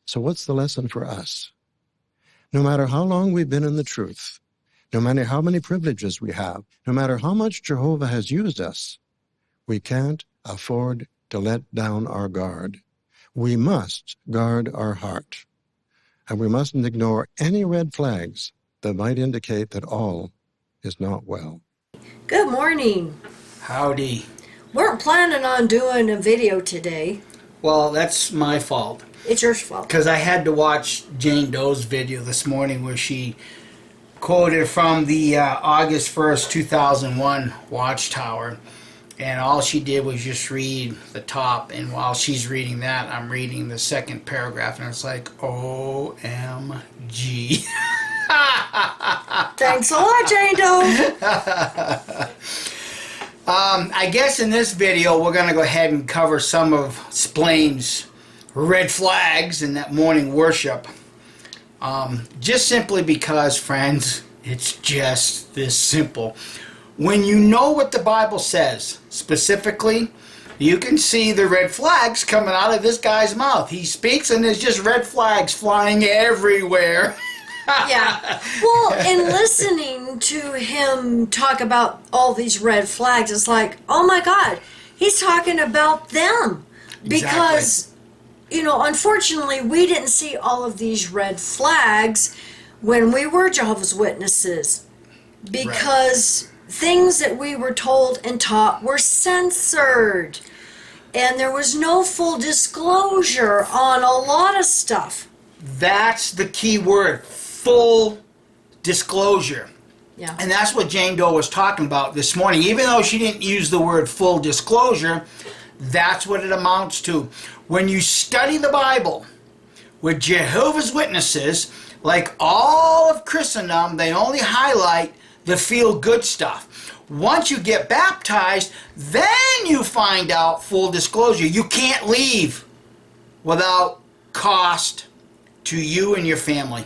So what's the lesson for us? No matter how long we've been in the truth, no matter how many privileges we have, no matter how much Jehovah has used us, we can't afford to let down our guard. We must guard our heart. And we mustn't ignore any red flags that might indicate that all is not well. Good morning. Howdy. Weren't planning on doing a video today. Well, that's my fault. It's your fault. Because I had to watch Jane Doe's video this morning where she quoted from the August 1st, 2001 Watchtower. And all she did was just read the top. And while she's reading that, I'm reading the second paragraph. And it's like, OMG. Thanks a lot, Jane Doe. I guess in this video, we're going to go ahead and cover some of Splain's red flags in that morning worship. Just simply because, friends, it's just this simple. When you know what the Bible says, specifically, you can see the red flags coming out of this guy's mouth. He speaks and there's just red flags flying everywhere. Yeah. Well, in listening to him talk about all these red flags, it's like, oh my God, he's talking about them. Because, you know, unfortunately, we didn't see all of these red flags when we were Jehovah's Witnesses. Because things that we were told and taught were censored. And there was no full disclosure on a lot of stuff. That's the key word. Full disclosure. Yeah. And that's what Jane Doe was talking about this morning. Even though she didn't use the word full disclosure, that's what it amounts to. When you study the Bible with Jehovah's Witnesses, like all of Christendom, they only highlight the feel-good stuff. Once you get baptized, then you find out full disclosure. You can't leave without cost to you and your family.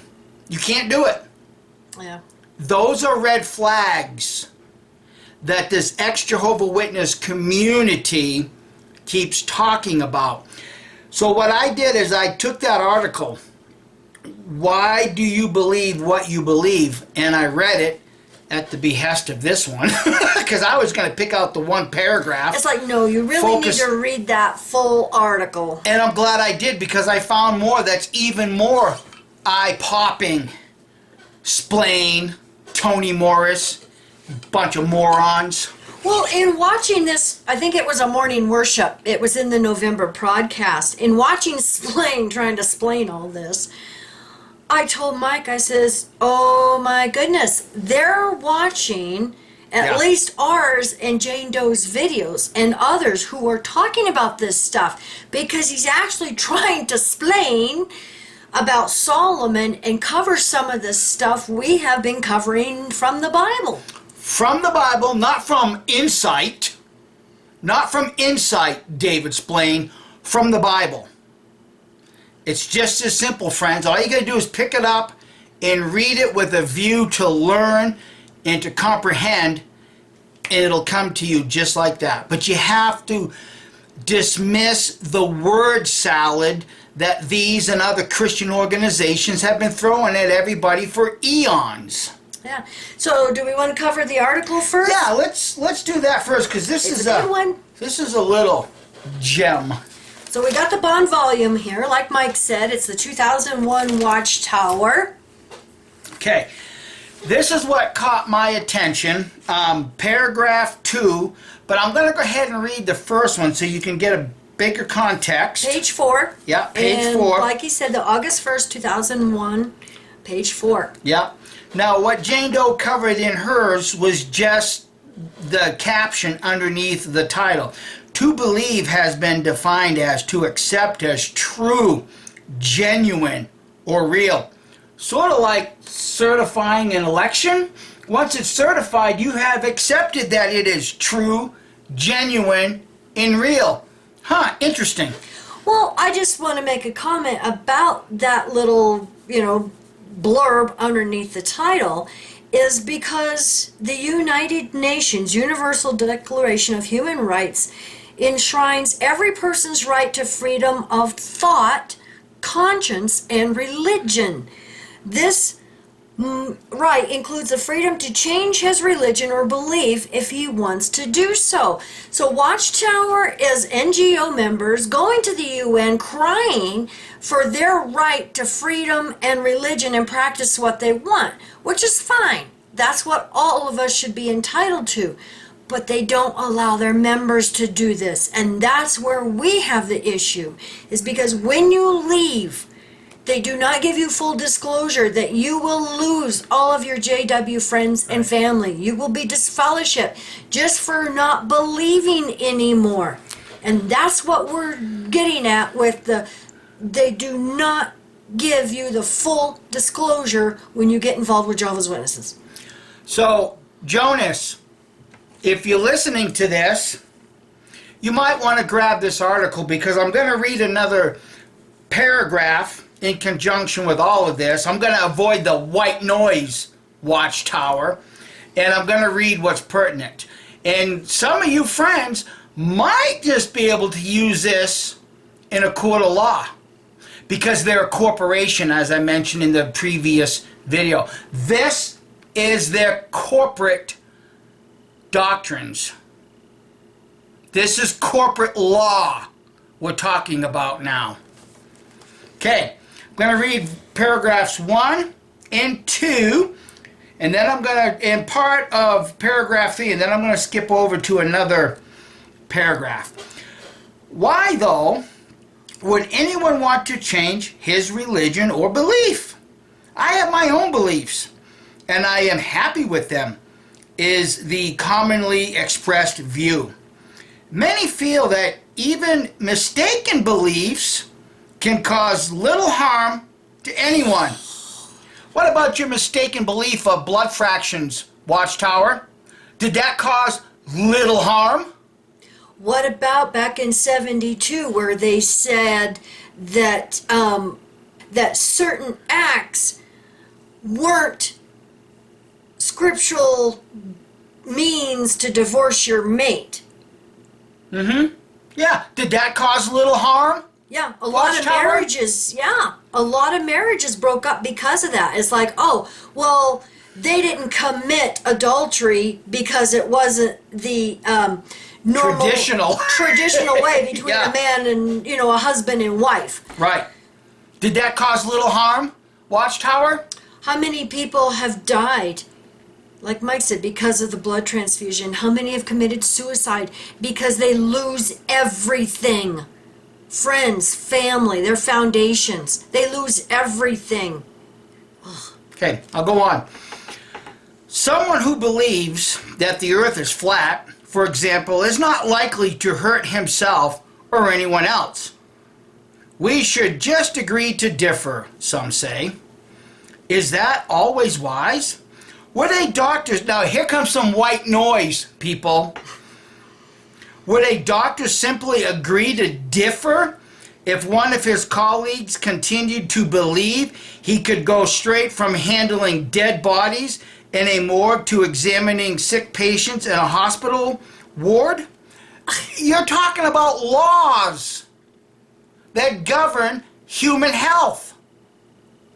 You can't do it. Yeah. Those are red flags that this ex-Jehovah Witness community keeps talking about. So what I did is I took that article, Why Do You Believe What You Believe? And I read it at the behest of this one, because I was going to pick out the one paragraph. It's like, no, you really need to read that full article. And I'm glad I did, because I found more that's even more eye-popping. Splain, Tony Morris, bunch of morons. Well, in watching this, I think it was a morning worship. It was in the November broadcast. In watching Splain, trying to explain all this, I told Mike, I says, oh my goodness, they're watching at least ours and Jane Doe's videos and others who are talking about this stuff, because he's actually trying to explain about Solomon and cover some of the stuff we have been covering from the Bible. From the Bible, not from insight. Not from insight, David Splain, from the Bible. It's just as simple, friends. All you got to do is pick it up and read it with a view to learn and to comprehend, and it'll come to you just like that. But you have to dismiss the word salad that these and other Christian organizations have been throwing at everybody for eons. Yeah. So, do we want to cover the article first? Yeah, let's do that first, because this is a good one. This is a little gem. So we got the bond volume here, like Mike said. It's the 2001 Watchtower. Okay, this is what caught my attention. Paragraph 2, but I'm going to go ahead and read the first one so you can get a bigger context. Page 4. Yeah, page 4. And like he said, the August 1st, 2001, page 4. Yeah. Now, what Jane Doe covered in hers was just the caption underneath the title. To believe has been defined as to accept as true, genuine, or real. Sort of like certifying an election. Once it's certified, you have accepted that it is true, genuine, and real. Huh, interesting. Well, I just want to make a comment about that little, blurb underneath the title, is because the United Nations Universal Declaration of Human Rights enshrines every person's right to freedom of thought, conscience and religion. This right includes the freedom to change his religion or belief if he wants to do so. So Watchtower is NGO members going to the UN crying for their right to freedom and religion and practice what they want, which is fine. That's what all of us should be entitled to. But they don't allow their members to do this. And that's where we have the issue, is because when you leave, they do not give you full disclosure that you will lose all of your JW friends and family. You will be disfellowshipped just for not believing anymore. And that's what we're getting at with they do not give you the full disclosure when you get involved with Jehovah's Witnesses. So, Jonas, if you're listening to this, you might want to grab this article, because I'm going to read another paragraph in conjunction with all of this. I'm going to avoid the white noise Watchtower, and I'm going to read what's pertinent. And some of you friends might just be able to use this in a court of law, because they're a corporation, as I mentioned in the previous video. This is their corporate doctrines. This is corporate law we're talking about now. Okay, I'm going to read paragraphs 1 and 2, and then I'm going to, in part of paragraph 3, and then I'm going to skip over to another paragraph. Why, though, would anyone want to change his religion or belief? I have my own beliefs, and I am happy with them, is the commonly expressed view. Many feel that even mistaken beliefs can cause little harm to anyone. What about your mistaken belief of blood fractions, Watchtower? Did that cause little harm? What about back in 72, where they said that that certain acts weren't scriptural means to divorce your mate? Mm-hmm. Yeah. Did that cause little harm? Yeah, a lot of marriages, a lot of marriages broke up because of that. It's like, oh, well, they didn't commit adultery because it wasn't the normal traditional way between a man and, a husband and wife. Right. Did that cause little harm, Watchtower? How many people have died, like Mike said, because of the blood transfusion? How many have committed suicide because they lose everything? Friends, family, their foundations. They lose everything. Ugh. Okay, I'll go on. Someone who believes that the earth is flat, for example, is not likely to hurt himself or anyone else. We should just agree to differ, some say. Is that always wise? Would a doctor... Now, here comes some white noise, people. Would a doctor simply agree to differ if one of his colleagues continued to believe he could go straight from handling dead bodies in a morgue to examining sick patients in a hospital ward? You're talking about laws that govern human health.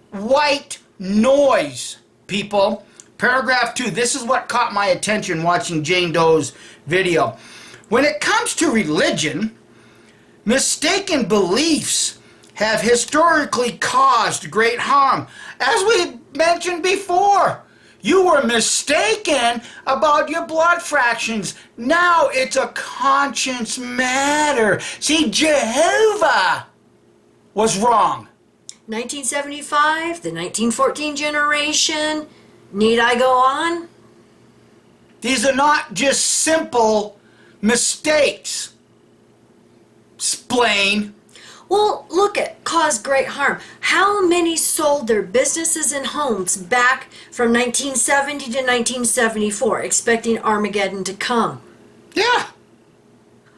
White noise, people. Paragraph 2. This is what caught my attention watching Jane Doe's video. When it comes to religion, mistaken beliefs have historically caused great harm. As we mentioned before, you were mistaken about your blood fractions. Now it's a conscience matter. See, Jehovah was wrong. 1975, the 1914 generation. Need I go on? These are not just simple mistakes. Explain. Well, look at caused great harm. How many sold their businesses and homes back from 1970 to 1974, expecting Armageddon to come? Yeah.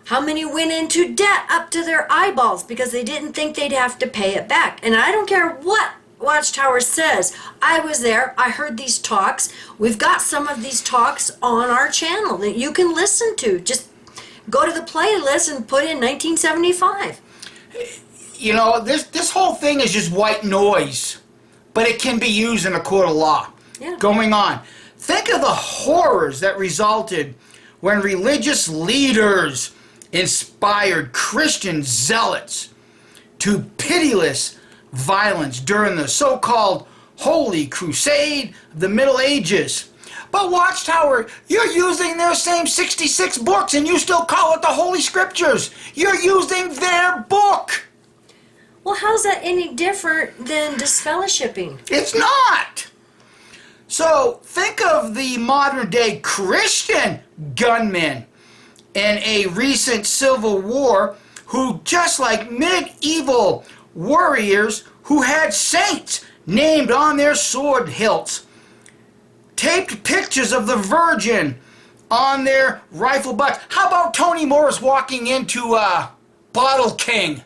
How many went into debt up to their eyeballs because they didn't think they'd have to pay it back? And I don't care what Watchtower says. I was there. I heard these talks. We've got some of these talks on our channel that you can listen to. Just go to the playlist and put in 1975. you know, this whole thing is just white noise, but it can be used in a court of law. Yeah. Going on. Think of the horrors that resulted when religious leaders inspired Christian zealots to pitiless violence during the so-called Holy Crusade of the Middle Ages. But Watchtower, you're using their same 66 books and you still call it the Holy Scriptures. You're using their book. Well, how's that any different than disfellowshipping? It's not. So think of the modern day Christian gunmen in a recent civil war who, just like medieval warriors who had saints named on their sword hilts, taped pictures of the Virgin on their rifle butts. How about Tony Morris walking into Bottle King?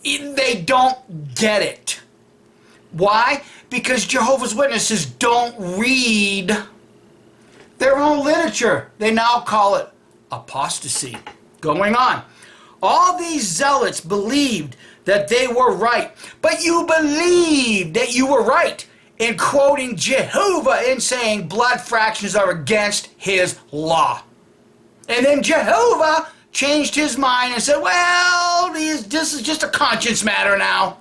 They don't get it. Why? Because Jehovah's Witnesses don't read their own literature. They now call it apostasy. Going on. All these zealots believed that they were right, but you believed that you were right in quoting Jehovah and saying blood fractions are against his law. And then Jehovah changed his mind and said, well, this is just a conscience matter now.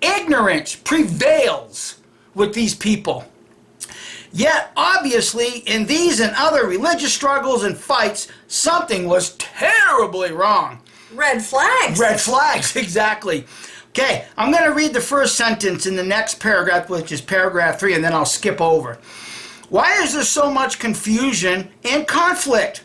Ignorance prevails with these people. Yet, obviously, in these and other religious struggles and fights, something was terribly wrong. Red flags. Red flags, exactly. Okay, I'm going to read the first sentence in the next paragraph, which is paragraph 3, and then I'll skip over. Why is there so much confusion and conflict?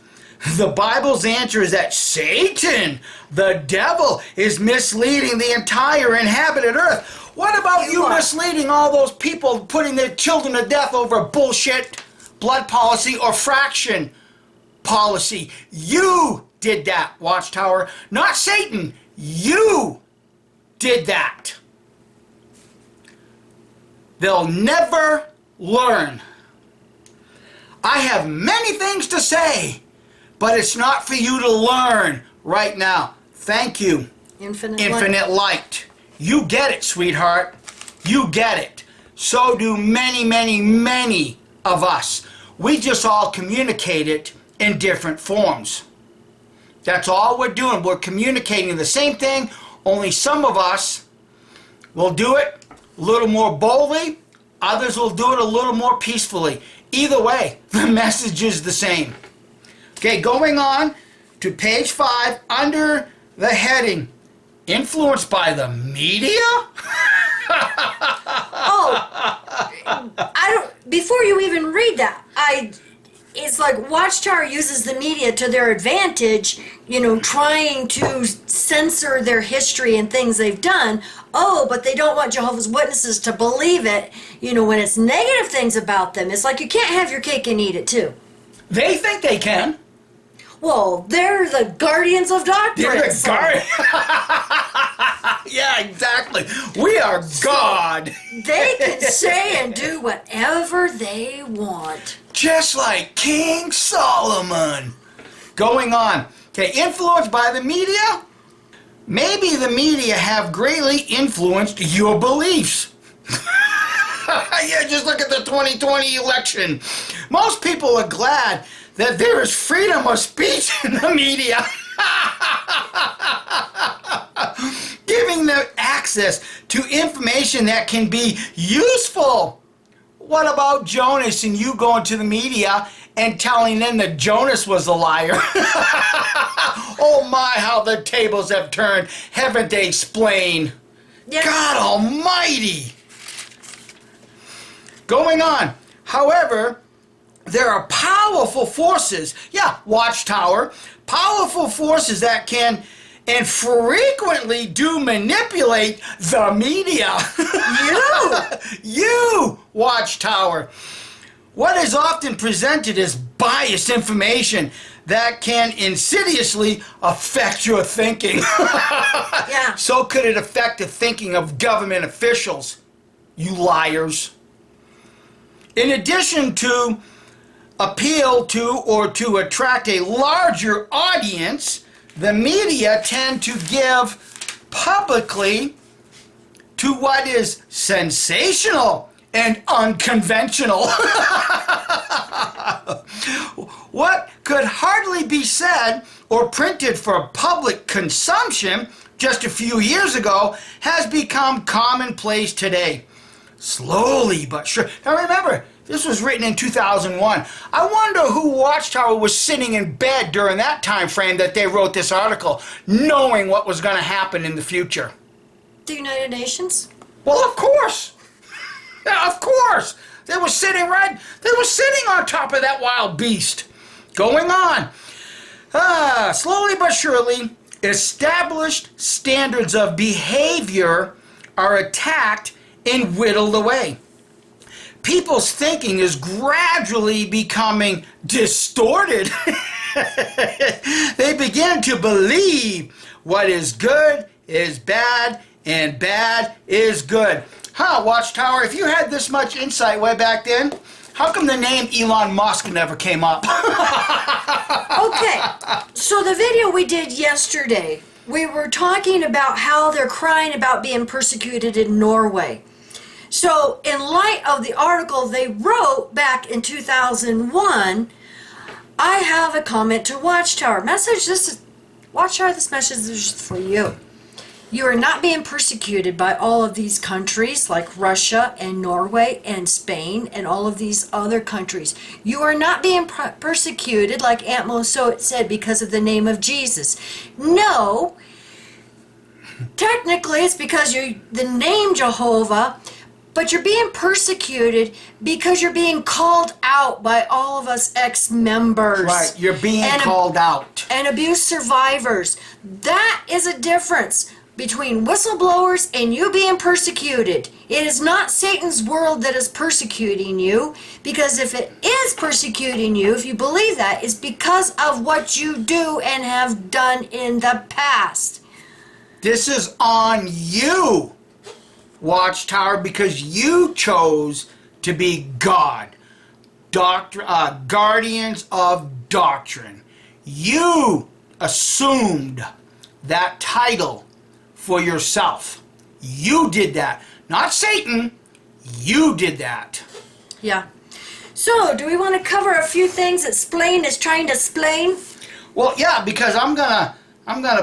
The Bible's answer is that Satan, the devil, is misleading the entire inhabited earth. What about you misleading all those people putting their children to death over bullshit blood policy or fraction policy? You did that, Watchtower. Not Satan. You did that. They'll never learn. I have many things to say, but it's not for you to learn right now. Thank you. Infinite light. You get it, sweetheart. You get it. So do many, many, many of us. We just all communicate it in different forms. That's all we're doing. We're communicating the same thing, only some of us will do it a little more boldly, others will do it a little more peacefully. Either way, the message is the same. Okay, going on to page 5 under the heading, influenced by the media? Before you even read that, it's like Watchtower uses the media to their advantage, trying to censor their history and things they've done. Oh, but they don't want Jehovah's Witnesses to believe it, when it's negative things about them. It's like you can't have your cake and eat it too. They think they can. Well, they're the guardians of doctrine. They're the guardians. Yeah, exactly. We are God. They can say and do whatever they want. Just like King Solomon. Going on. Okay, influenced by the media? Maybe the media have greatly influenced your beliefs. Yeah, just look at the 2020 election. Most people are glad that there is freedom of speech in the media. Giving them access to information that can be useful. What about Jonas and you going to the media and telling them that Jonas was a liar? Oh my, how the tables have turned. Haven't they explained? Yeah. God almighty. Going on. However, there are powerful forces, Watchtower, powerful forces that can and frequently do manipulate the media. You, Watchtower. What is often presented as biased information that can insidiously affect your thinking. Yeah. So could it affect the thinking of government officials, you liars. In addition to appeal to or to attract a larger audience, the media tend to give publicly to what is sensational and unconventional. What could hardly be said or printed for public consumption just a few years ago has become commonplace today. Slowly but sure. Now remember, this was written in 2001. I wonder who Watchtower was sitting in bed during that time frame that they wrote this article, knowing what was going to happen in the future. The United Nations? Well, of course. Yeah, of course. They were sitting on top of that wild beast. Going on. Slowly but surely, established standards of behavior are attacked and whittled away. People's thinking is gradually becoming distorted. They begin to believe what is good is bad and bad is good. Watchtower, if you had this much insight way back then, how come the name Elon Musk never came up? Okay, so the video we did yesterday, we were talking about how they're crying about being persecuted in Norway. So in light of the article they wrote back in 2001, I have a comment to Watchtower. Watchtower, this message is for you. You are not being persecuted by all of these countries like Russia and Norway and Spain and all of these other countries. You are not being persecuted like Aunt Moso said because of the name of Jesus. No, technically it's because you're the name Jehovah, but you're being persecuted because you're being called out by all of us ex-members. Right, you're being called out. And abuse survivors. That is a difference between whistleblowers and you being persecuted. It is not Satan's world that is persecuting you, because if it is persecuting you, if you believe that, it's because of what you do and have done in the past. This is on you, Watchtower, because you chose to be God, guardians of doctrine. You assumed that title for yourself. You did that. Not Satan. You did that. Yeah. So, do we want to cover a few things that Splain is trying to explain? Well, yeah, because I'm gonna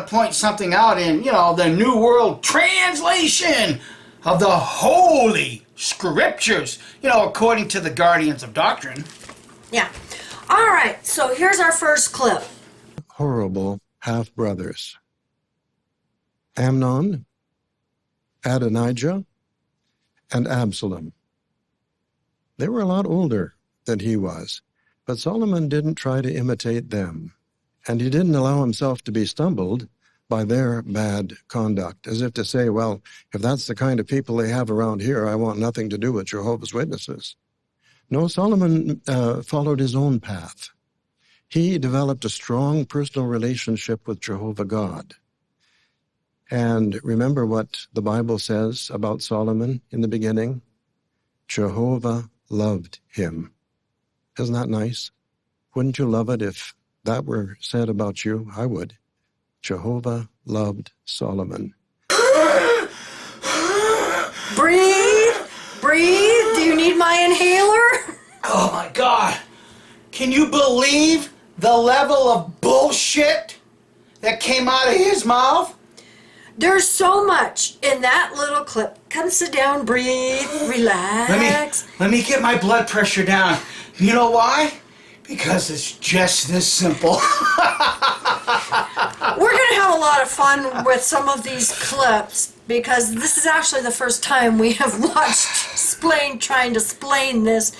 point something out in, the New World Translation of the Holy Scriptures, according to the guardians of doctrine. Yeah. All right. So, here's our first clip. Horrible half-brothers. Amnon, Adonijah, and Absalom. They were a lot older than he was, but Solomon didn't try to imitate them, and he didn't allow himself to be stumbled by their bad conduct, as if to say, well, if that's the kind of people they have around here, I want nothing to do with Jehovah's Witnesses. No, Solomon followed his own path. He developed a strong personal relationship with Jehovah God. And remember what the Bible says about Solomon in the beginning? Jehovah loved him. Isn't that nice? Wouldn't you love it if that were said about you? I would. Jehovah loved Solomon. Breathe. Breathe. Do you need my inhaler? Oh my God. Can you believe the level of bullshit that came out of his mouth? There's so much in that little clip. Come sit down, breathe, relax. Let me get my blood pressure down. You know why? Because it's just this simple. We're going to have a lot of fun with some of these clips, because this is actually the first time we have watched Splain trying to explain this.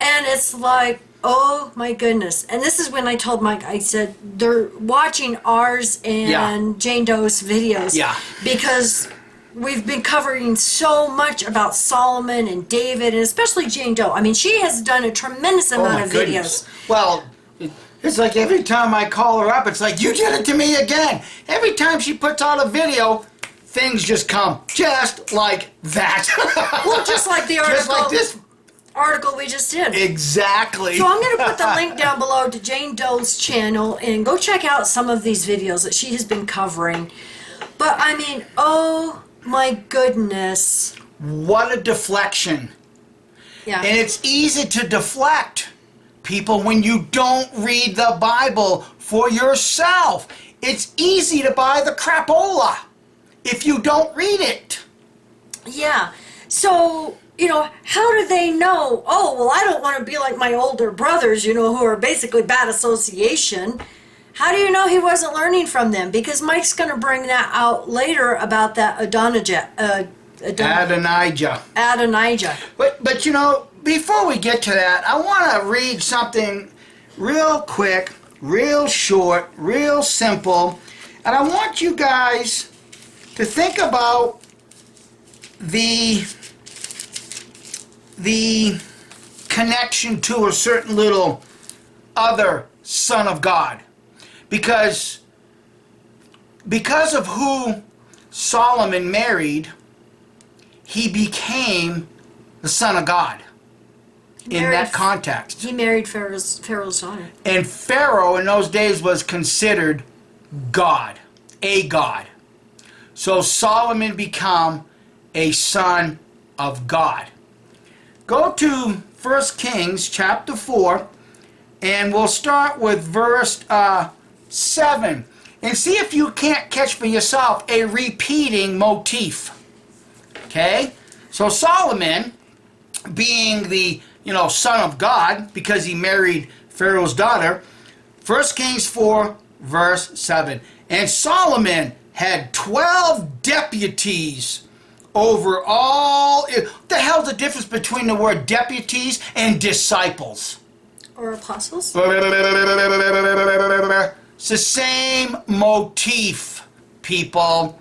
And it's like, oh my goodness. And this is when I told Mike, I said, they're watching ours and Jane Doe's videos. Yeah. Because we've been covering so much about Solomon and David, and especially Jane Doe. I mean, she has done a tremendous amount of videos. Well, it's like every time I call her up, it's like, you did it to me again. Every time she puts out a video, things just come just like that. Well, just like the article. Just like this article we just did. Exactly. So I'm going to put the link down below to Jane Doe's channel and go check out some of these videos that she has been covering. But I mean, oh my goodness. What a deflection. Yeah. And it's easy to deflect people when you don't read the Bible for yourself. It's easy to buy the crapola if you don't read it. Yeah. So, how do they know, oh, well, I don't want to be like my older brothers, who are basically bad association. How do you know he wasn't learning from them? Because Mike's going to bring that out later about that Adonijah. Adonijah. Adonijah. But before we get to that, I want to read something real quick, real short, real simple. And I want you guys to think about the connection to a certain little other son of God. Because of who Solomon married, he became the son of God in that context. He married Pharaoh's daughter. And Pharaoh in those days was considered God, a God. So Solomon became a son of God. Go to 1 Kings chapter 4, and we'll start with verse 7. And see if you can't catch for yourself a repeating motif. Okay? So Solomon, being the son of God, because he married Pharaoh's daughter, 1 Kings 4, verse 7. And Solomon had 12 deputies over all. What the hell's the difference between the word deputies and disciples? Or apostles? It's the same motif, people.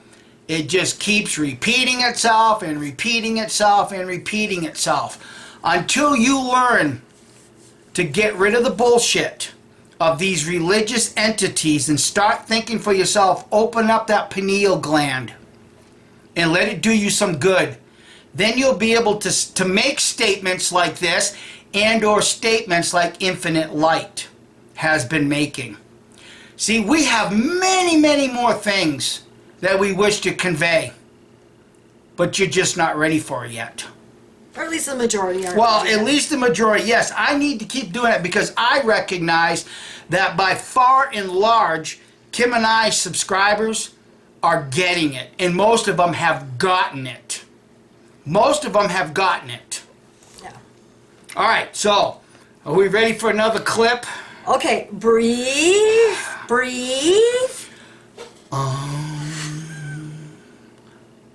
It just keeps repeating itself and repeating itself and repeating itself until you learn to get rid of the bullshit of these religious entities and start thinking for yourself. Open up that pineal gland and let it do you some good. Then you'll be able to make statements like this and or statements like Infinite Light has been making. See, we have many, many more things that we wish to convey, but you're just not ready for it yet. Or at least the majority are. Well, at least the majority, yes. I need to keep doing it because I recognize that by far and large, Kim and I's subscribers are getting it, and most of them have gotten it. Most of them have gotten it. Yeah. All right, so are we ready for another clip? Okay, breathe.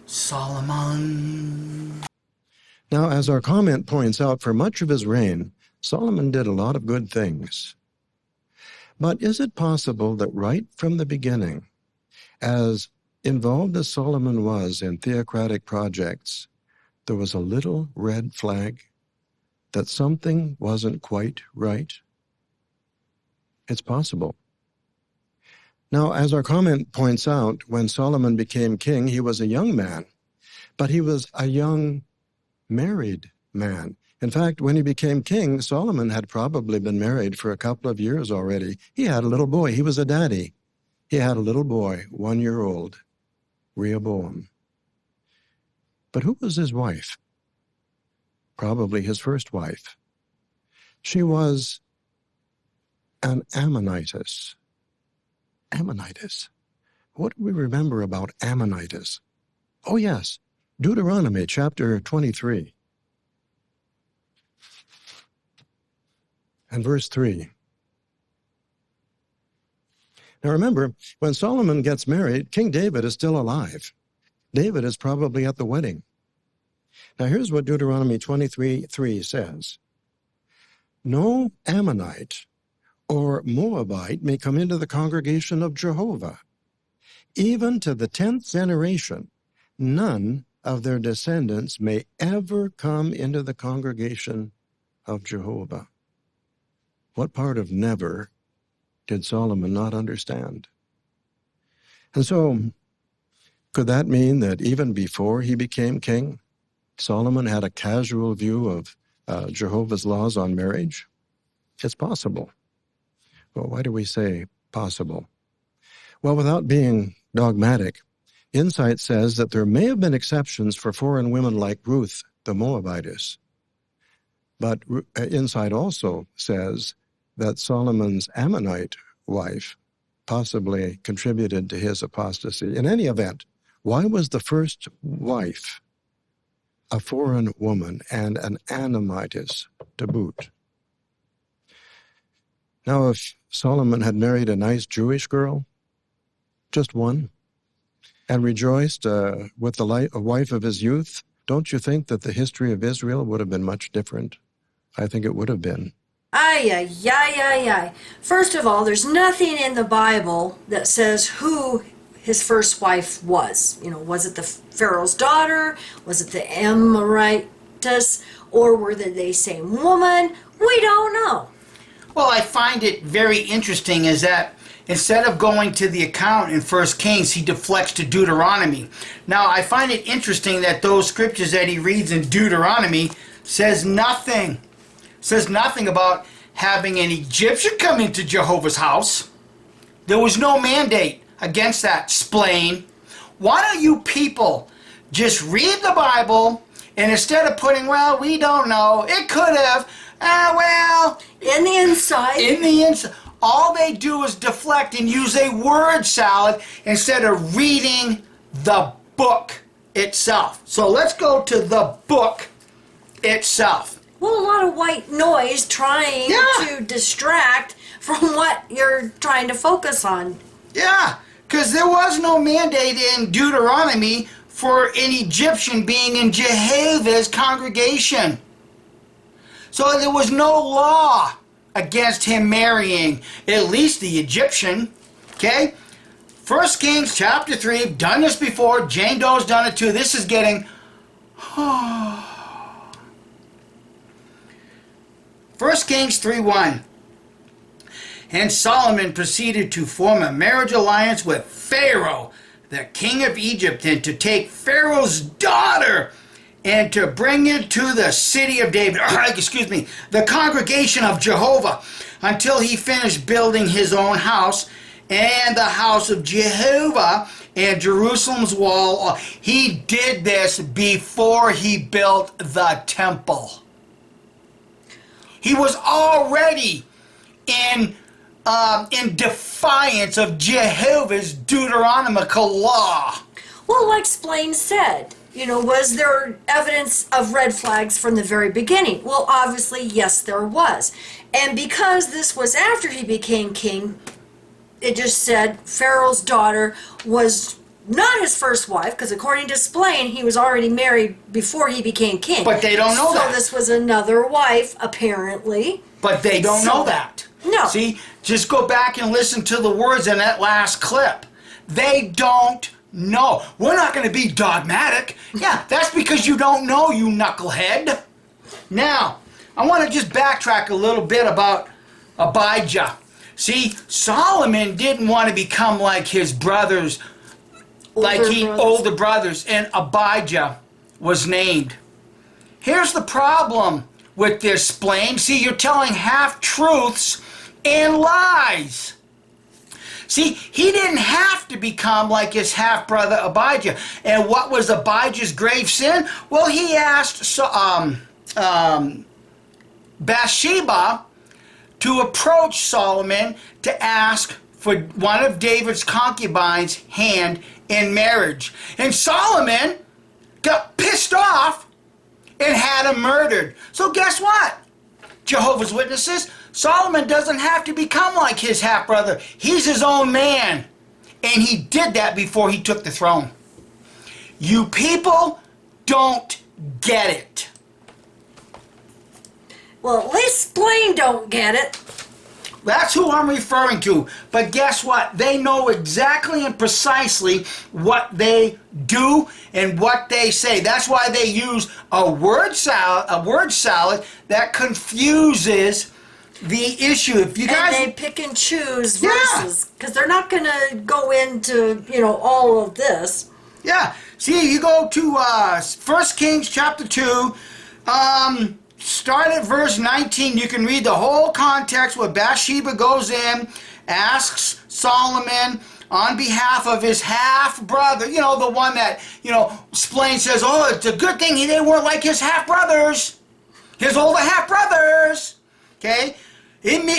Solomon. Now, as our comment points out, for much of his reign, Solomon did a lot of good things. But is it possible that right from the beginning, as involved as Solomon was in theocratic projects, there was a little red flag that something wasn't quite right? It's possible. Now, as our comment points out, when Solomon became king, he was a young man, but he was a young married man. In fact, when he became king, Solomon had probably been married for a couple of years already. He had a little boy. He was a daddy. He had a little boy, 1 year old, Rehoboam. But who was his wife? Probably his first wife. She was an Ammonitess. Ammonitis. What do we remember about Ammonitis? Oh, yes, Deuteronomy chapter 23 and verse 3. Now remember, when Solomon gets married, King David is still alive. David is probably at the wedding. Now here's what Deuteronomy 23:3 says. No Ammonite or Moabite may come into the congregation of Jehovah. Even to the 10th generation, none of their descendants may ever come into the congregation of Jehovah. What part of never did Solomon not understand? And so, could that mean that even before he became king, Solomon had a casual view of Jehovah's laws on marriage? It's possible. Well, why do we say possible? Well, without being dogmatic, insight says that there may have been exceptions for foreign women like Ruth, the Moabitess. But insight also says that Solomon's Ammonite wife possibly contributed to his apostasy. In any event, why was the first wife a foreign woman and an Adonijah to boot? Now, if Solomon had married a nice Jewish girl, just one, and rejoiced with the wife of his youth, don't you think that the history of Israel would have been much different? I think it would have been. Ay. First of all, there's nothing in the Bible that says who his first wife was. Was it the Pharaoh's daughter? Was it the Amorites? Or were they the same woman? We don't know. Well, I find it very interesting is that instead of going to the account in 1 Kings, he deflects to Deuteronomy. Now, I find it interesting that those scriptures that he reads in Deuteronomy says nothing about having an Egyptian come into Jehovah's house. There was no mandate against that. Splain. Why don't you people just read the Bible and instead of putting, well, we don't know, it could have, in the inside. All they do is deflect and use a word salad instead of reading the book itself. So let's go to the book itself. Well, a lot of white noise trying to distract from what you're trying to focus on. Yeah, because there was no mandate in Deuteronomy for an Egyptian being in Jehovah's congregation. So there was no law against him marrying at least the Egyptian. Okay? 1 Kings chapter 3, done this before. Jane Doe's done it too. This is getting... 1 Kings 3:1. And Solomon proceeded to form a marriage alliance with Pharaoh, the king of Egypt, and to take Pharaoh's daughter and to bring it to the city of David, the congregation of Jehovah, until he finished building his own house and the house of Jehovah and Jerusalem's wall. He did this before he built the temple. He was already in defiance of Jehovah's Deuteronomical law. Well, like Splain said, was there evidence of red flags from the very beginning? Well, obviously, yes, there was. And because this was after he became king, it just said Pharaoh's daughter was not his first wife, because according to Splain, he was already married before he became king. But they don't know that. So this was another wife, apparently. But they don't know that. No. See, just go back and listen to the words in that last clip. They don't know. We're not going to be dogmatic. Yeah, that's because you don't know, you knucklehead. Now, I want to just backtrack a little bit about Abijah. See, Solomon didn't want to become like his brothers, older brothers, and Abijah was named. Here's the problem with this, Splain. See, you're telling half-truths and lies. See, he didn't have to become like his half-brother Abijah. And what was Abijah's grave sin? Well, he asked Bathsheba to approach Solomon to ask for one of David's concubines' hand in marriage. And Solomon got pissed off and had him murdered. So guess what? Jehovah's Witnesses, Solomon doesn't have to become like his half-brother. He's his own man. And he did that before he took the throne. You people don't get it. Well, at least Splain don't get it. That's who I'm referring to. But guess what? They know exactly and precisely what they do and what they say. That's why they use a word salad that confuses the issue. If you guys, and they pick and choose verses because they're not going to go into all of this. Yeah. See, you go to 1 Kings chapter 2. start at verse 19. You can read the whole context where Bathsheba goes in, asks Solomon on behalf of his half-brother, you know, the one that, you know, Splain says, oh, it's a good thing they weren't like his half-brothers, his older half-brothers, okay?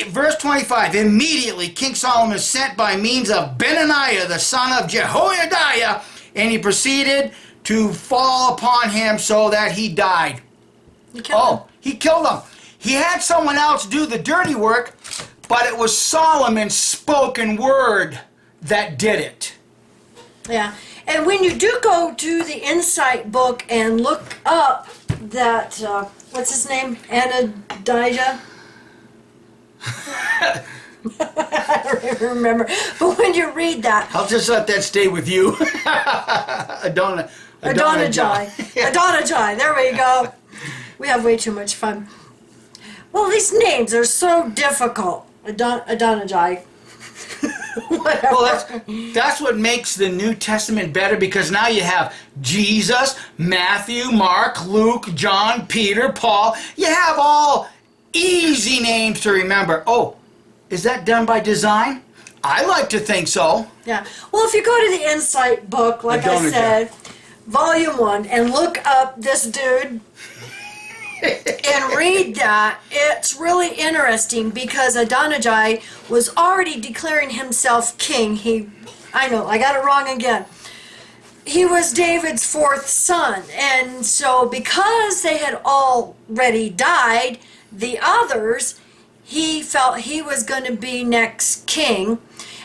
Verse 25, immediately King Solomon sent by means of Adonijah, the son of Jehovah, and he proceeded to fall upon him so that he died. He killed him. He killed him. He had someone else do the dirty work, but it was Solomon's spoken word that did it. Yeah. And when you do go to the Insight book and look up that, what's his name? Adonijah? I don't even remember. But when you read that... I'll just let that stay with you. Adonijah. Yeah. Adonijah. There we go. We have way too much fun. Well, these names are so difficult. Adonijah. Whatever. Well, that's what makes the New Testament better, because now you have Jesus, Matthew, Mark, Luke, John, Peter, Paul. You have all easy names to remember. Oh, is that done by design? I like to think so. Yeah. Well, if you go to the Insight book, like I said, Volume 1, and look up this dude and read that, it's really interesting, because Adonijah was already declaring himself king. I know, I got it wrong again. He was David's fourth son, and so because they had already died, the others, he felt he was going to be next king.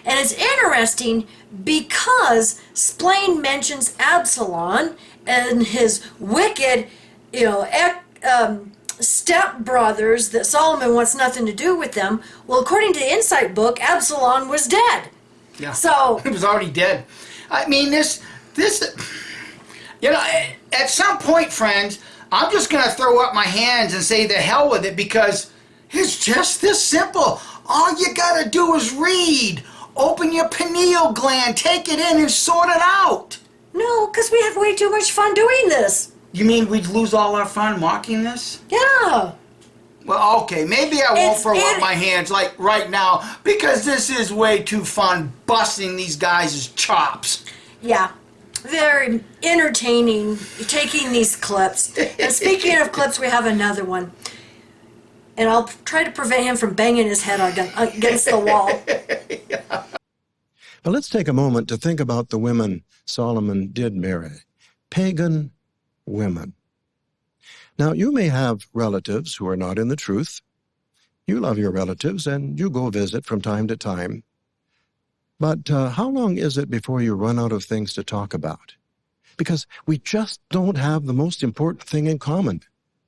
And it's interesting because Splain mentions Absalom and his wicked, step-brothers that Solomon wants nothing to do with them. Well, according to the Insight book, Absalom was dead. Yeah. So he was already dead. I mean, this, at some point, friends, I'm just going to throw up my hands and say the hell with it, because it's just this simple. All you got to do is read. Open your pineal gland, take it in, and sort it out. No, because we have way too much fun doing this. You mean we'd lose all our fun mocking this? Yeah. Well, okay, maybe I won't throw up my hands like right now, because this is way too fun busting these guys' chops. Yeah. Very entertaining taking these clips. And speaking of clips, we have another one. And I'll try to prevent him from banging his head against the wall. But let's take a moment to think about the women Solomon did marry. Pagan women. Now, you may have relatives who are not in the truth. You love your relatives and you go visit from time to time. But how long is it before you run out of things to talk about? Because we just don't have the most important thing in common,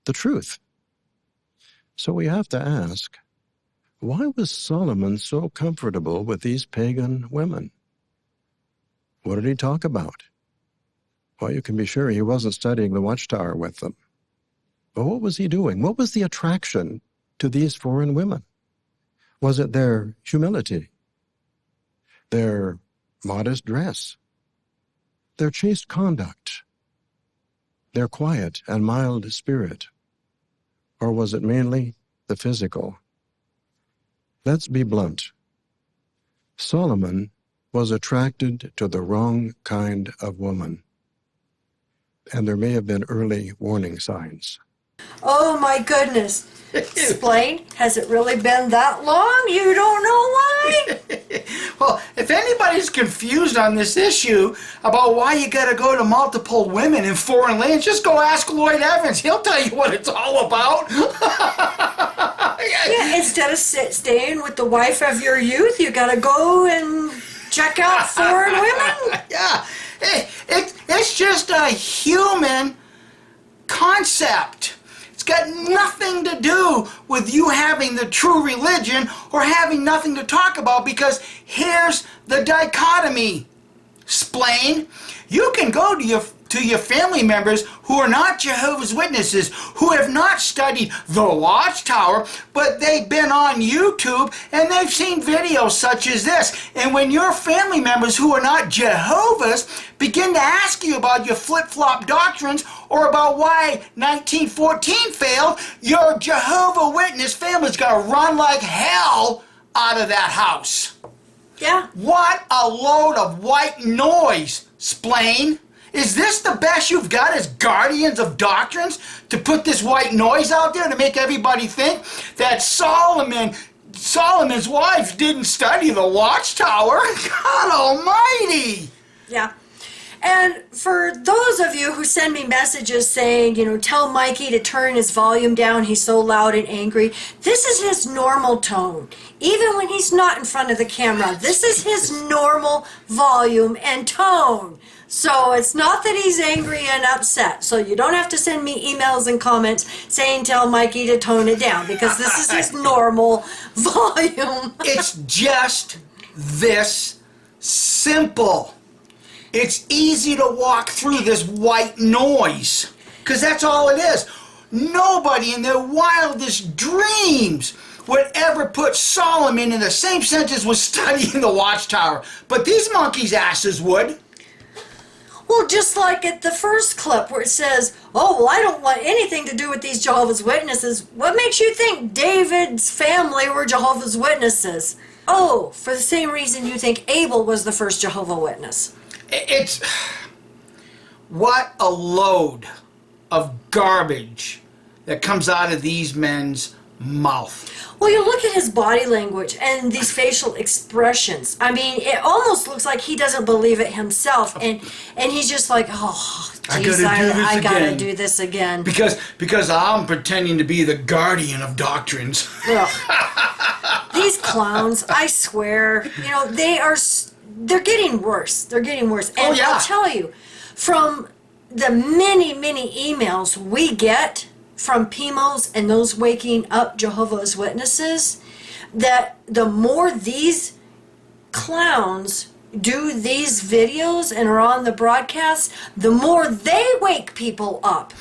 the truth. So we have to ask, why was Solomon so comfortable with these pagan women? What did he talk about? Well, you can be sure he wasn't studying the Watchtower with them. But what was he doing? What was the attraction to these foreign women? Was it their humility, their modest dress, their chaste conduct, their quiet and mild spirit? Or was it mainly the physical? Let's be blunt. Solomon was attracted to the wrong kind of woman. And there may have been early warning signs. Oh my goodness. Explain, has it really been that long? You don't know why? Well, if anybody's confused on this issue about why you got to go to multiple women in foreign lands, just go ask Lloyd Evans. He'll tell you what it's all about. Yeah, instead of staying with the wife of your youth, you got to go and check out foreign women. Yeah, it's just a human concept. It's got nothing to do with you having the true religion or having nothing to talk about, because here's the dichotomy. Splain, you can go to to your family members who are not Jehovah's Witnesses, who have not studied the Watchtower, but they've been on YouTube and they've seen videos such as this. And when your family members who are not Jehovah's begin to ask you about your flip-flop doctrines or about why 1914 failed, your Jehovah Witness family's going to run like hell out of that house. Yeah. What a load of white noise, Splain. Is this the best you've got as guardians of doctrines? To put this white noise out there to make everybody think that Solomon's wife didn't study the Watchtower? God almighty! Yeah. And for those of you who send me messages saying, tell Mikey to turn his volume down, he's so loud and angry, this is his normal tone. Even when he's not in front of the camera, this is his normal volume and tone. So it's not that he's angry and upset. So you don't have to send me emails and comments saying tell Mikey to tone it down, because this is his normal volume. It's just this simple. It's easy to walk through this white noise, because that's all it is. Nobody in their wildest dreams would ever put Solomon in the same sentence with studying the Watchtower, but these monkeys' asses would. Well, just like at the first clip where it says, oh, well, I don't want anything to do with these Jehovah's Witnesses. What makes you think David's family were Jehovah's Witnesses? Oh, for the same reason you think Abel was the first Jehovah Witness. It's... What a load of garbage that comes out of these men's mouth. Well, you look at his body language and these facial expressions. I mean, it almost looks like he doesn't believe it himself, and he's just like, oh, geez, I gotta do this again. Because I'm pretending to be the guardian of doctrines. These clowns, I swear, they're getting worse. They're getting worse. And I'll tell you, from the many, many emails we get from PIMOs and those waking up Jehovah's Witnesses, that the more these clowns do these videos and are on the broadcast, the more they wake people up.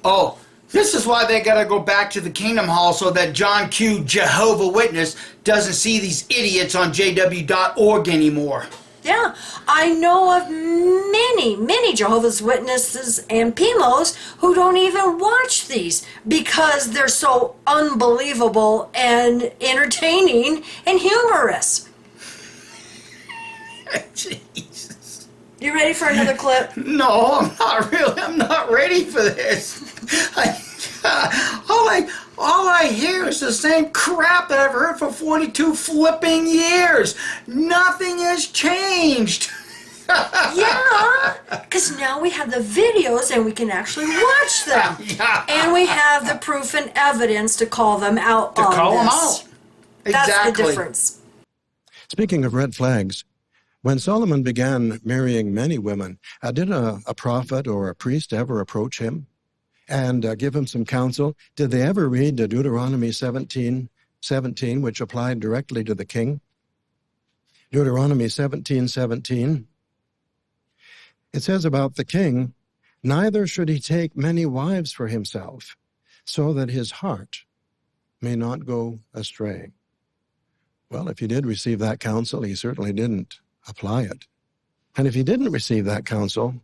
Oh, this is why they gotta go back to the Kingdom Hall so that John Q. Jehovah Witness doesn't see these idiots on jw.org anymore. Yeah, I know of many, many Jehovah's Witnesses and PIMOs who don't even watch these because they're so unbelievable and entertaining and humorous. Jesus. You ready for another clip? No, I'm not really. I'm not ready for this. All I hear is the same crap that I've heard for 42 flipping years. Nothing has changed. Yeah, because now we have the videos and we can actually watch them. Yeah. And we have the proof and evidence to call them out on call this. them out. Exactly. That's the difference. Speaking of red flags, when Solomon began marrying many women, did a prophet or a priest ever approach him and give him some counsel? Did they ever read Deuteronomy 17:17, which applied directly to the king? Deuteronomy 17:17. It says about the king, neither should he take many wives for himself, so that his heart may not go astray. Well, if he did receive that counsel, he certainly didn't apply it. And if he didn't receive that counsel,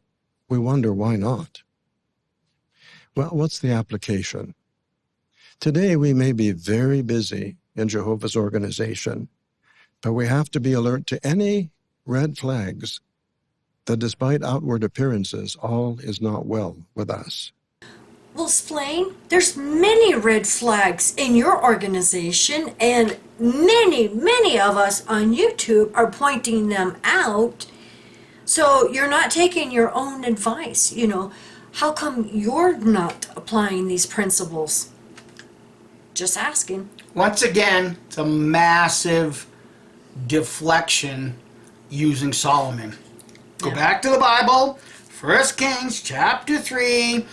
we wonder why not. Well, what's the application? Today, we may be very busy in Jehovah's organization, but we have to be alert to any red flags that despite outward appearances, all is not well with us. Well, Splain, there's many red flags in your organization, and many, many of us on YouTube are pointing them out. So you're not taking your own advice, How come you're not applying these principles? Just asking. Once again, it's a massive deflection using Solomon. Go back to the Bible, 1 Kings chapter 3,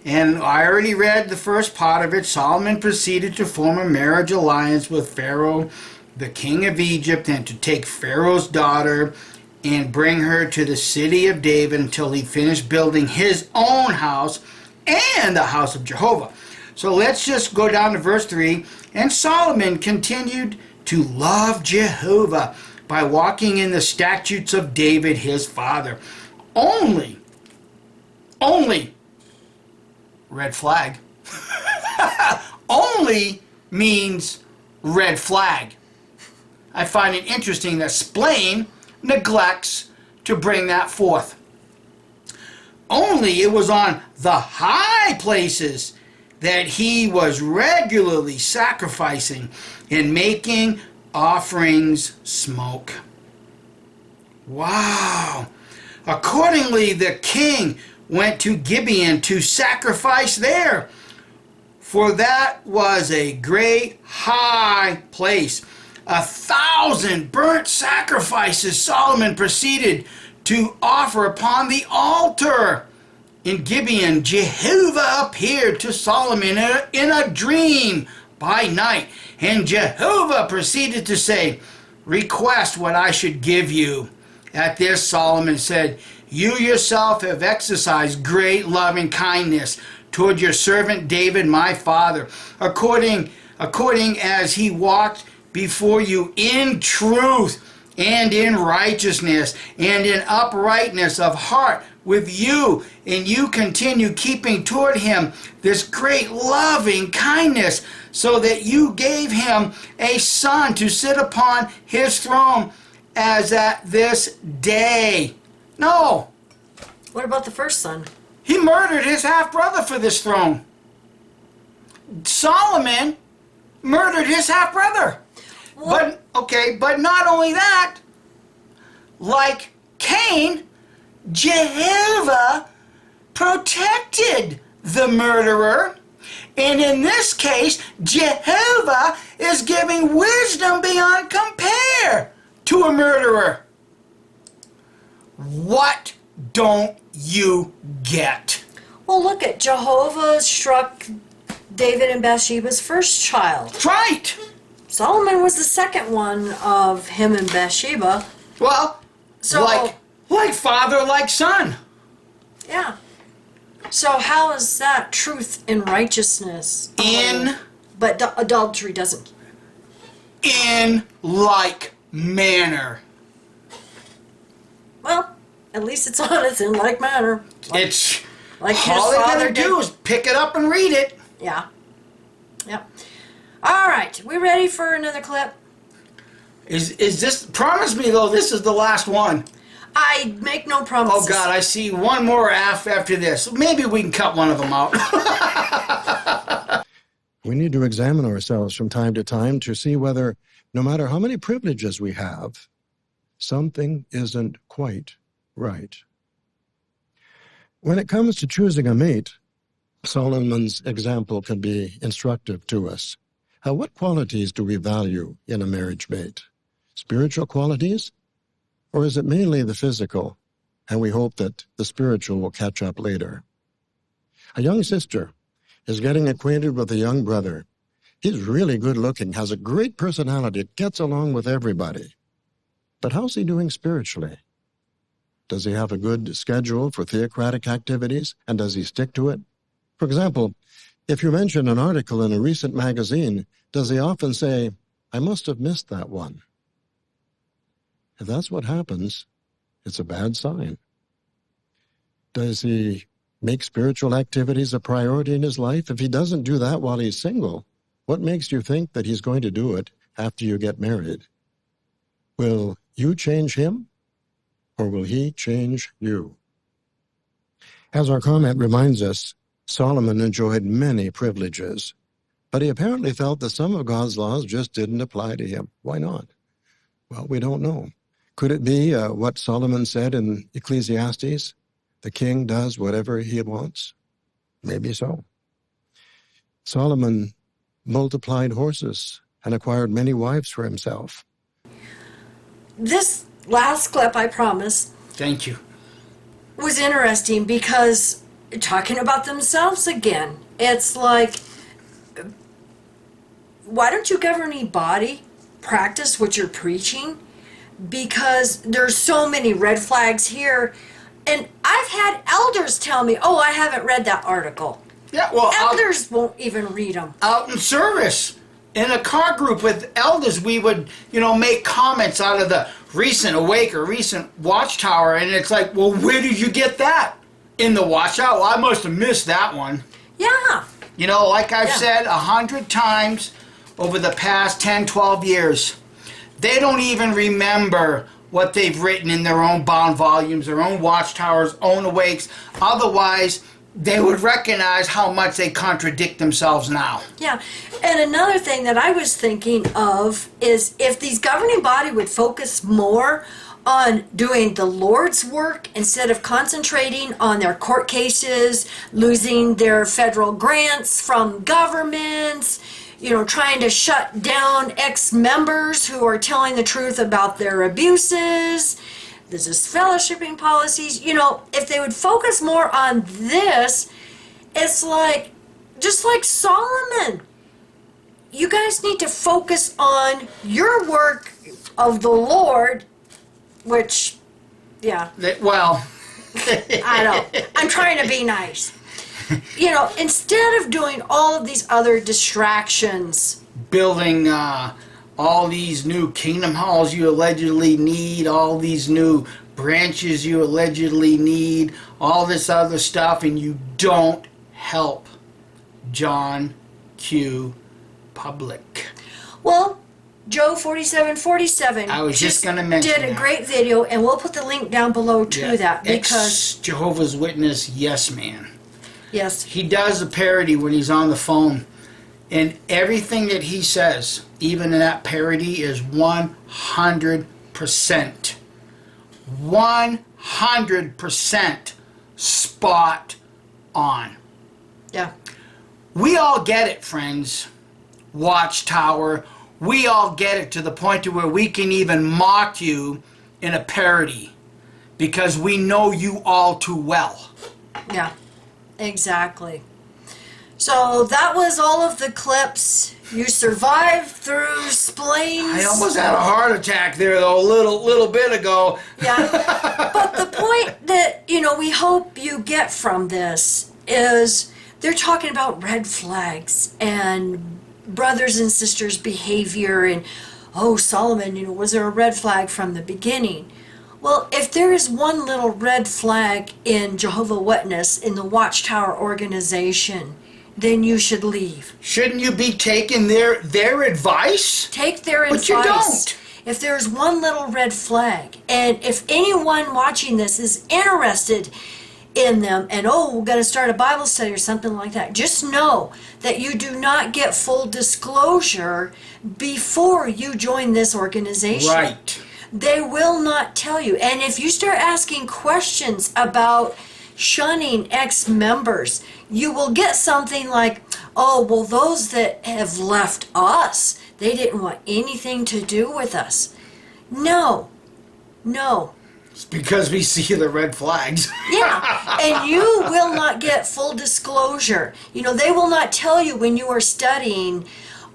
and I already read the first part of it. Solomon proceeded to form a marriage alliance with Pharaoh, the king of Egypt, and to take Pharaoh's daughter and bring her to the city of David until he finished building his own house and the house of Jehovah. So let's just go down to verse 3. And Solomon continued to love Jehovah by walking in the statutes of David his father. Only, red flag. Only means red flag. I find it interesting that Splain neglects to bring that forth. Only it was on the high places that he was regularly sacrificing and making offerings smoke. Wow. Accordingly, the king went to Gibeon to sacrifice there, for that was a great high place. 1,000 burnt sacrifices Solomon proceeded to offer upon the altar. In Gibeon, Jehovah appeared to Solomon in a dream by night, and Jehovah proceeded to say, request what I should give you. At this, Solomon said, you yourself have exercised great loving kindness toward your servant David, my father, according as he walked before you in truth and in righteousness and in uprightness of heart with you, and you continue keeping toward him this great loving kindness, so that you gave him a son to sit upon his throne as at this day. No. What about the first son? He murdered his half-brother for this throne. Solomon murdered his half-brother. But not only that, like Cain, Jehovah protected the murderer. And in this case, Jehovah is giving wisdom beyond compare to a murderer. What don't you get? Well, look at Jehovah struck David and Bathsheba's first child. That's right. Solomon was the second one of him and Bathsheba. Well, so like father, like son. Yeah. So how is that truth and righteousness? But adultery doesn't. In like manner. Well, at least it's honest in like manner. It's like his all they father gotta do is pick it up and read it. Yeah. Yep. All right, we ready for another clip? Is this? Promise me though, this is the last one. I make no promises. Oh God, I see one more after this. Maybe we can cut one of them out. We need to examine ourselves from time to time to see whether, no matter how many privileges we have, something isn't quite right. When it comes to choosing a mate, Solomon's example can be instructive to us. What qualities do we value in a marriage mate? Spiritual qualities? Or is it mainly the physical, and we hope that the spiritual will catch up later? A young sister is getting acquainted with a young brother. He's really good looking, has a great personality, gets along with everybody. But how's he doing spiritually? Does he have a good schedule for theocratic activities, and does he stick to it? For example, if you mention an article in a recent magazine, does he often say, I must have missed that one? If that's what happens, it's a bad sign. Does he make spiritual activities a priority in his life? If he doesn't do that while he's single, what makes you think that he's going to do it after you get married? Will you change him, or will he change you? As our comment reminds us, Solomon enjoyed many privileges, but he apparently felt that some of God's laws just didn't apply to him. Why not? Well, we don't know. Could it be what Solomon said in Ecclesiastes? The king does whatever he wants? Maybe so. Solomon multiplied horses and acquired many wives for himself. This last clip, I promise. Thank you. Was interesting because talking about themselves again. It's like, why don't you governing body practice what you're preaching? because there's so many red flags here. And I've had elders tell me, oh, I haven't read that article. Yeah, well, Elders won't even read them. out in service, in a car group with elders, we would, make comments out of the recent Awake or recent Watchtower, and it's like, well, where did you get that? In the Watchtower? Well, I must have missed that one. Yeah. Like I've said 100 times over the past 10, 12 years, they don't even remember what they've written in their own bound volumes, their own Watchtowers, own Awakes. Otherwise, they would recognize how much they contradict themselves now. Yeah. And another thing that I was thinking of is if these governing body would focus more on doing the Lord's work instead of concentrating on their court cases, losing their federal grants from governments, trying to shut down ex-members who are telling the truth about their abuses, this is fellowshipping policies. If they would focus more on this, it's like, just like Solomon, you guys need to focus on your work of the Lord, which, yeah. Well, I know. I'm trying to be nice. Instead of doing all of these other distractions. Building all these new kingdom halls you allegedly need, all these new branches you allegedly need, all this other stuff, and you don't help John Q. Public. Well, Joe 4747 I was just going to mention did a great video, and we'll put the link down below to that because Jehovah's Witness yes man. Yes. He does a parody when he's on the phone, and everything that he says, even in that parody, is 100%. 100% spot on. Yeah. We all get it, friends. Watchtower. We all get it to the point to where we can even mock you in a parody because we know you all too well. Yeah, exactly. So that was all of the clips. You survived through splains. I almost had a heart attack there, though, a little bit ago. Yeah, but the point that, we hope you get from this is they're talking about red flags and brothers and sisters' behavior and, oh, Solomon, was there a red flag from the beginning? Well, if there is one little red flag in Jehovah's Witness, in the Watchtower organization, then you should leave. Shouldn't you be taking their advice? Take their advice. But you don't. If there's one little red flag, and if anyone watching this is interested in them, and we're going to start a Bible study or something like that, just know that you do not get full disclosure before you join this organization. Right. They will not tell you. And if you start asking questions about shunning ex-members, you will get something like, oh, well, those that have left us, they didn't want anything to do with us. No. It's because we see the red flags. Yeah, and you will not get full disclosure. They will not tell you when you are studying,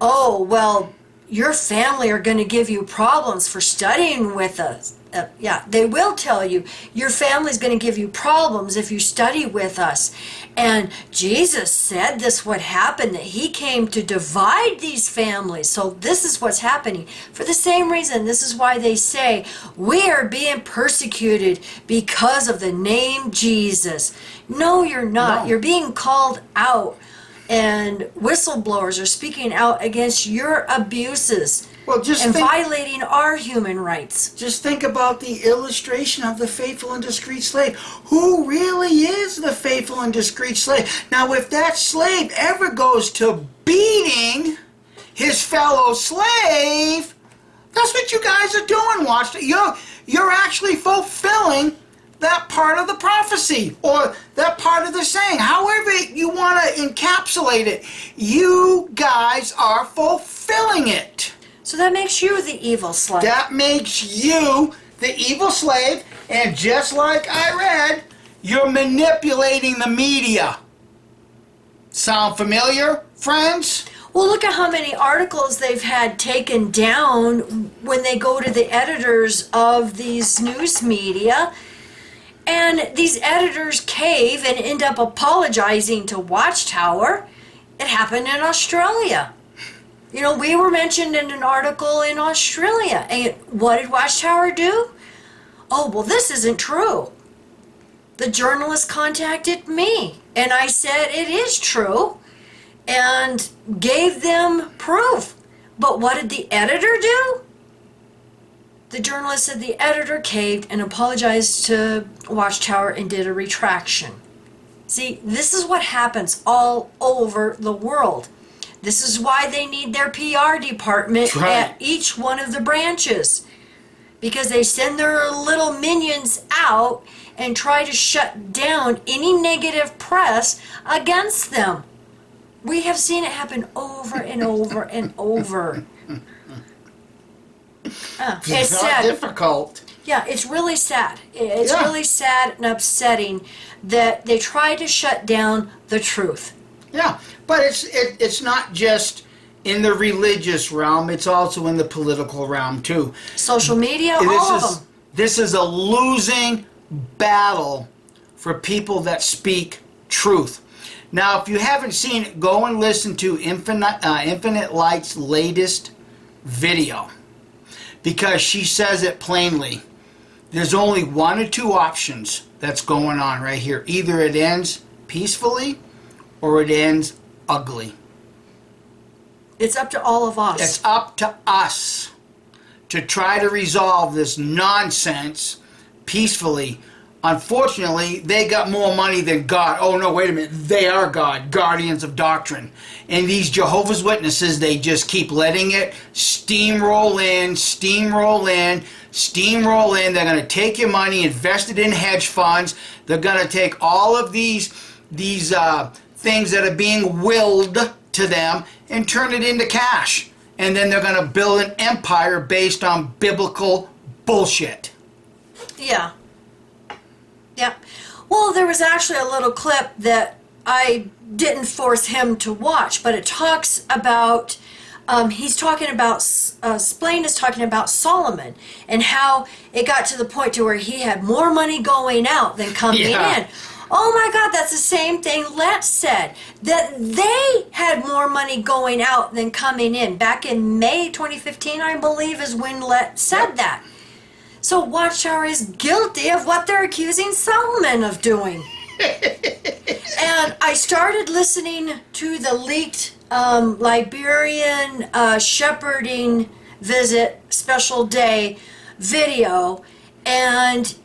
oh, well, your family are going to give you problems for studying with us. They will tell you your family's going to give you problems if you study with us. And Jesus said this would happen, that he came to divide these families. So this is what's happening. For the same reason, this is why they say we are being persecuted because of the name Jesus. No, you're not. No. You're being called out. And whistleblowers are speaking out against your abuses. Well, just and violating our human rights. Just think about the illustration of the faithful and discreet slave. Who really is the faithful and discreet slave? Now, if that slave ever goes to beating his fellow slave, that's what you guys are doing, Watchtower. You're actually fulfilling that part of the prophecy or that part of the saying. However you want to encapsulate it, you guys are fulfilling it. So that makes you the evil slave. That makes you the evil slave, and just like I read, you're manipulating the media. Sound familiar, friends? Well, look at how many articles they've had taken down when they go to the editors of these news media. And these editors cave and end up apologizing to Watchtower. It happened in Australia. You know, we were mentioned in an article in Australia. And what did Watchtower do? Oh, well, this isn't true. The journalist contacted me, and I said it is true, and gave them proof. But what did the editor do? The journalist said the editor caved and apologized to Watchtower and did a retraction. See, this is what happens all over the world. This is why they need their PR department at each one of the branches. Because they send their little minions out and try to shut down any negative press against them. We have seen it happen over and over and over. It's not sad. difficult. Yeah, it's really sad. It's really sad and upsetting that they try to shut down the truth. Yeah, but it's not just in the religious realm, it's also in the political realm too. Social media, all of them. This is a losing battle for people that speak truth. Now, if you haven't seen it, go and listen to Infinite Light's latest video, because she says it plainly. There's only one or two options that's going on right here. Either it ends peacefully or it ends ugly. It's up to all of us. It's up to us to try to resolve this nonsense peacefully. Unfortunately, they got more money than God. Oh, no, wait a minute. They are God, guardians of doctrine. And these Jehovah's Witnesses, they just keep letting it steamroll in, steamroll in, steamroll in. They're going to take your money, invest it in hedge funds. They're going to take all of these things that are being willed to them and turn it into cash. And then they're going to build an empire based on biblical bullshit. Yeah. Yeah. Well, there was actually a little clip that I didn't force him to watch, but it talks about, he's talking about, Splain is talking about Solomon and how it got to the point to where he had more money going out than coming in. Oh my God, that's the same thing Let said, that they had more money going out than coming in. Back in May 2015, I believe, is when Let said that. So Watchtower is guilty of what they're accusing Solomon of doing. And I started listening to the leaked Liberian shepherding visit special day video, and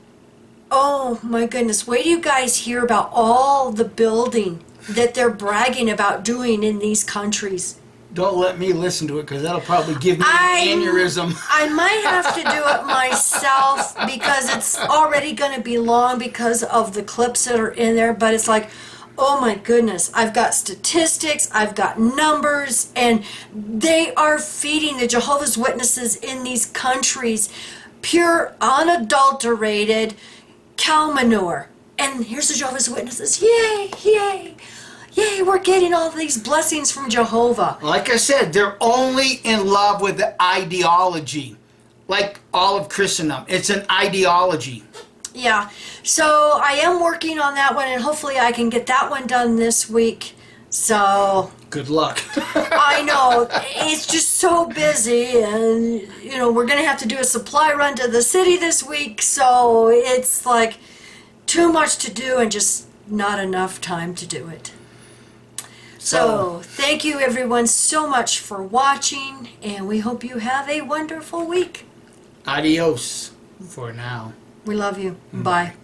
oh my goodness, wait till you guys hear about all the building that they're bragging about doing in these countries. Don't let me listen to it, because that'll probably give me an aneurysm. I might have to do it myself, because it's already going to be long because of the clips that are in there. But it's like, oh my goodness, I've got statistics, I've got numbers, and they are feeding the Jehovah's Witnesses in these countries pure, unadulterated cow manure. And here's the Jehovah's Witnesses. Yay, yay. Yay, we're getting all these blessings from Jehovah. Like I said, they're only in love with the ideology. Like all of Christendom. It's an ideology. Yeah, so I am working on that one, and hopefully I can get that one done this week. So good luck. I know, it's just so busy, and you know, we're gonna have to do a supply run to the city this week, so it's like too much to do and just not enough time to do it. So thank you everyone so much for watching, and we hope you have a wonderful week. Adios for now. We love you. Bye.